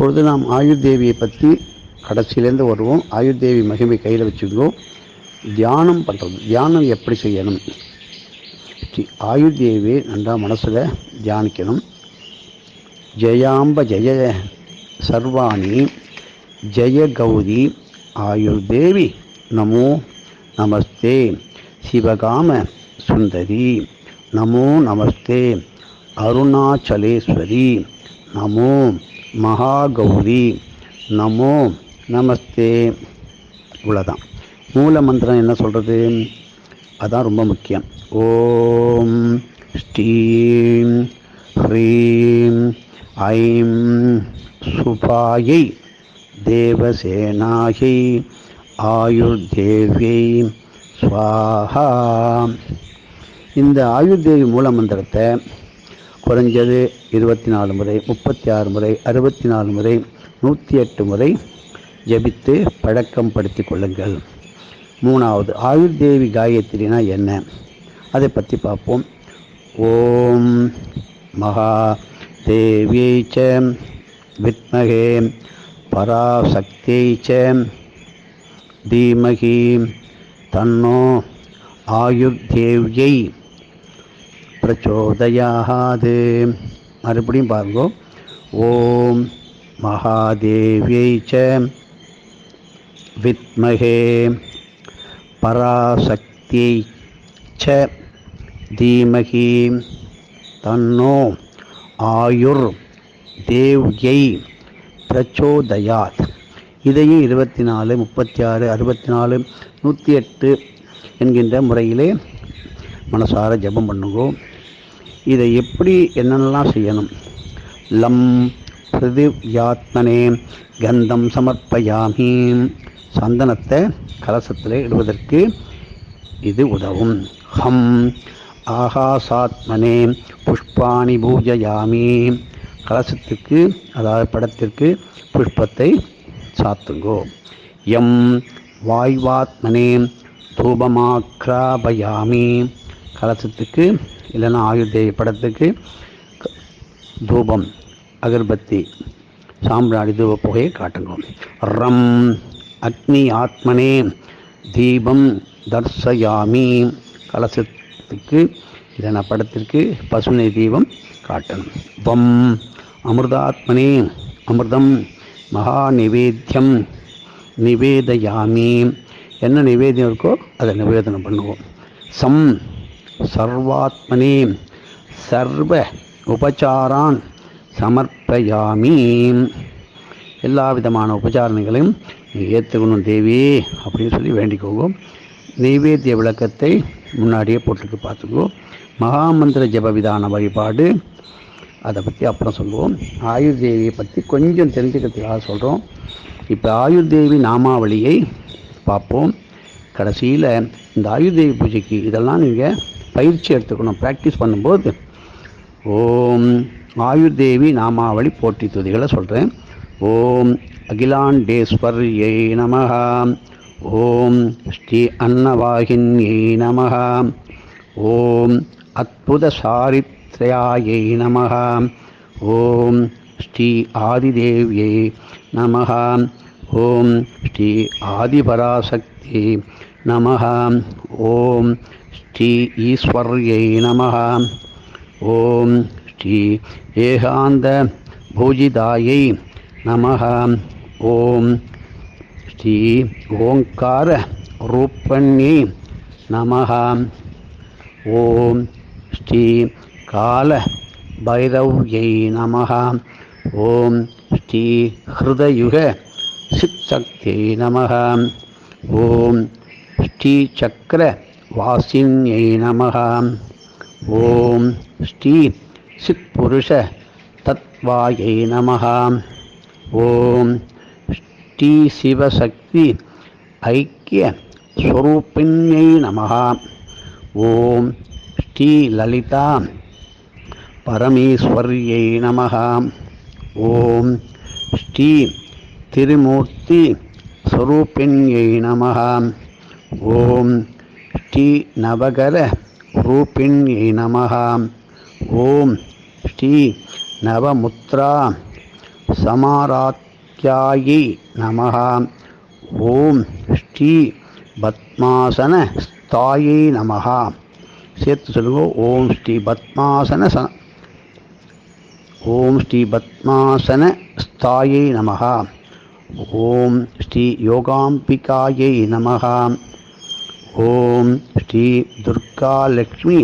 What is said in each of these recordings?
இப்பொழுது நாம் ஆயுர்தேவியை பற்றி கடைசியிலேருந்து வருவோம். ஆயுர்தேவி மகிமை கையில் வச்சுக்கோம். தியானம் பண்ணுறது, தியானம் எப்படி செய்யணும்? ஆயுர்தேவியை நன்றா மனசில் தியானிக்கணும். ஜெயாம்ப ஜெய சர்வாணி ஜெய கௌரி ஆயுர்தேவி நமோ நமஸ்தே சிவகாம சுந்தரி நமோ நமஸ்தே அருணாச்சலேஸ்வரி நமோ மகாகௌரி நமோ நமஸ்தே. இவ்வளோதான். மூல மந்திரம் என்ன சொல்கிறது? அதுதான் ரொம்ப முக்கியம். ஓம் ஸ்ரீம் ஹ்ரீம் ஐம் சுபாயை தேவசேனாயை ஆயுர்தேவியை ஸ்வாஹா. இந்த ஆயுர்தேவி மூல மந்திரத்தை குறைஞ்சது 24 முறை, 36 முறை, 64 முறை, 108 முறை ஜபித்து பழக்கம் படுத்தி கொள்ளுங்கள். மூணாவது, ஆயுர்தேவி காயத்ரினா என்ன, அதை பற்றி பார்ப்போம். ஓம் மகா தேவியை ச வித்மகே பராசக்தியை ச தீமகி தன்னோ ஆயுர்தேவியை பிரச்சோதயாத். மறுபடியும் பாருங்க. ஓம் மகாதேவியை ச வித்மகே பராசக்தியை ச தீமகி தன்னோ ஆயுர் தேவ்யை பிரச்சோதயாத். இதையும் 24, 36, 64, 108 என்கின்ற முறையிலே மனசார ஜபம் பண்ணுங்கோ. இதை எப்படி என்னென்னலாம் செய்யணும்? லம் பிருதிவ்யாத்மனே கந்தம் சமர்ப்பயாமி. சந்தனத்தை கலசத்தில் இடுவதற்கு இது உதவும். ஹம் ஆகாசாத்மனே புஷ்பாணி பூஜயாமி. கலசத்திற்கு, அதாவது படத்திற்கு புஷ்பத்தை சாத்துங்கோ. எம் வாய்வாத்மனே தூபமாக்ராபயாமி. கலசத்துக்கு இல்லைன்னா ஆயுர்தேவி படத்துக்கு தூபம், அகர்பத்தி, சாம்பிராணி தூப புகையை காட்டுங்க. ரம் அக்னி ஆத்மனே தீபம் தர்சயாமி. கலசத்துக்கு இல்லைன்னா படத்திற்கு பசுனை தீபம் காட்டணும். வம் அமிர்தாத்மனே அமிர்தம் மகா நிவேத்தியம் நிவேதயாமி. என்ன நிவேதியம் இருக்கோ அதை நிவேதனம் பண்ணுவோம். சம் சர்வாத்மனே சர்வ உபச்சாரான் சமர்ப்பயாமி. எல்லா விதமான உபச்சாரங்களையும் ஏற்றுக்கணும் தேவி அப்படின்னு சொல்லி வேண்டிக்கோங்க. நைவேத்திய விளக்கத்தை முன்னாடியே போட்டுக்கு பார்த்துக்கோ. மகாமந்திர ஜப விதான வழிபாடு, அதை பற்றி அப்புறம் சொல்லுவோம். ஆயுர்தேவியை பற்றி கொஞ்சம் தெரிஞ்சுக்கிறதுக்காக சொல்கிறோம். இப்போ ஆயுர்தேவி நாமாவளியை பார்ப்போம். கடைசியில் இந்த ஆயுர்தேவி பூஜைக்கு இதெல்லாம் நீங்கள் பயிற்சி எடுத்துக்கணும். ப்ராக்டிஸ் பண்ணும்போது ஓம் ஆயுர்தேவி நாமாவளி போற்றி துதிகளை சொல்கிறேன். ஓம் அகிலாண்டேஸ்வர்யை நமஹ. ஓம் ஸ்ரீ அன்னவாகின்யை நமஹ. ஓம் அத்புத சாரித்ரயாயை நமஹ. ஓம் ஸ்ரீ ஆதிதேவியை நமஹ. ஓம் ஸ்ரீ ஆதிபராசக்தி நமஹ. ஓம் ஸ்ரீ ஈஸ்வர்யை நமஹ. ஓம் ஸ்ரீ ஏகாந்த பூஜிதாயை நமஹ. ஓம் ஸ்ரீ ஓங்கார ரூபண்யை நமஹ. ஓம் ஸ்ரீ கால பைரவ்யை நமஹ. ஓம் ஸ்ரீ ஹிருதயுக சித்சக்தியை நமஹ. ஓம் ஸ்ரீ சக்கர வாசின்யை நமஹ. ஓம் ஸ்ரீ சித்புருஷ தத்வாயை நமஹ. ஓம் ஸ்ரீ சிவசக்தி ஐக்கிய ஸ்வரூபிண்யை நமஹ. ஓம் ஸ்ரீ லலிதா பரமேஸ்வர்யை நமஹ. ஓம் ஸ்ரீ திருமூர்த்தி ஸ்வரூபிண்யை நமஹ. ஓம் ஸ்ரீ நவகர ரூபிண்யை நமஹ. ஓம் ஸ்ரீ நவமுத்ரா சமாராத்யாயை நமஹ. ஓம் ஸ்ரீ பத்மாசன ஸ்தாயை நமஹ. சேர்த்து சொல்லுங்க. ஓம் ஸ்ரீ பத்மாசன ஸ்தாயை நமஹ. ஓம் ஸ்ரீ யோகாம்பிகாயை நமஹ. ஓம் ஸ்ரீ துர்காலக்ஷ்மி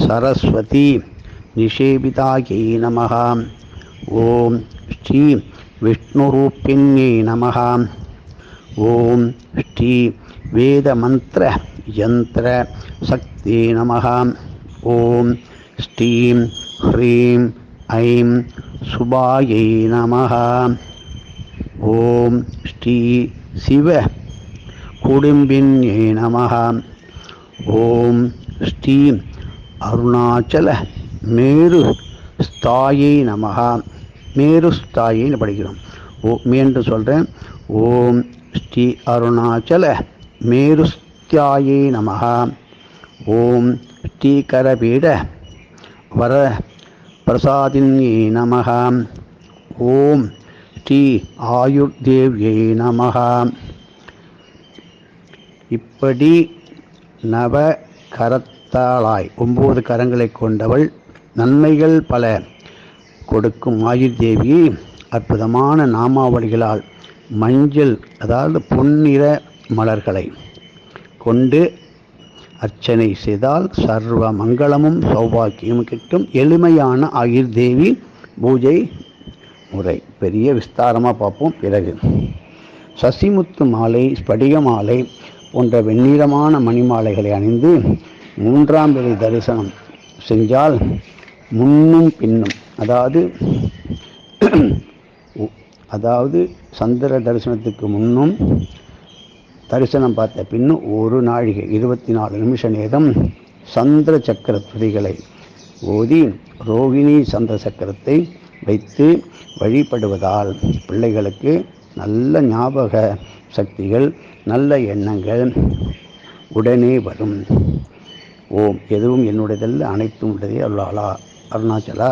சரஸ்வதி நிஷேபிதாயை நமஹ. ஓம் ஸ்ரீ விஷ்ணுரூபிண்யை நமஹ. ஓம் ஸ்ரீ வேதமந்திர யந்திர சக்தி நமஹ. ஓம் ஸ்ரீம் ஹ்ரீம் ஐம் சுபாயை நமஹ. ஓம் ஸ்ரீ சிவ குடும்பின்யை நமஹ. ஓம் ஸ்ரீ அருணாச்சல மேரு ஸ்தாயை நமஹ. மேரு ஸ்தாயின்னு படிக்கிறோம். மீண்டும் சொல்கிறேன். ஓம் ஸ்ரீ அருணாச்சல மேருஸ்தாயை நமஹ. ஓம் ஸ்ரீ கரபீட வர பிரசாதின்யை நமஹ. ஓம் ஸ்ரீ ஆயுர்தேவியை நமஹ. இப்படி நவ கரத்தாளாய் 9 கரங்களை கொண்டவள், நன்மைகள் பல கொடுக்கும் ஆயுர்தேவியை அற்புதமான நாமாவளிகளால் மஞ்சள், அதாவது பொன்னிற மலர்களை கொண்டு அர்ச்சனை செய்தால் சர்வ மங்களமும் சௌபாக்கியமும் கிட்டும். எளிமையான ஆயுர்தேவி பூஜை முறை பெரிய விஸ்தாரமாக பார்ப்போம். பிறகு சசிமுத்து மாலை, ஸ்படிக மாலை போன்ற வெண்ணிறமான மணிமாலைகளை அணிந்து 3ஆம் பிறை தரிசனம் செஞ்சால் முன்னும் பின்னும், அதாவது சந்திர தரிசனத்துக்கு முன்னும் தரிசனம் பார்த்த பின்னும் 1 நாழிகை 24 நிமிஷ நேரம் சந்திர சக்கர துதிகளை ஓதி ரோகிணி சந்திர சக்கரத்தை வைத்து வழிபடுவதால் பிள்ளைகளுக்கு நல்ல ஞாபக சக்திகள், நல்ல எண்ணங்கள் உடனே வரும். ஓம் எதுவும் என்னுடையதல்ல, அனைத்தும் உடையதே அருளாளா. அருணாச்சலா.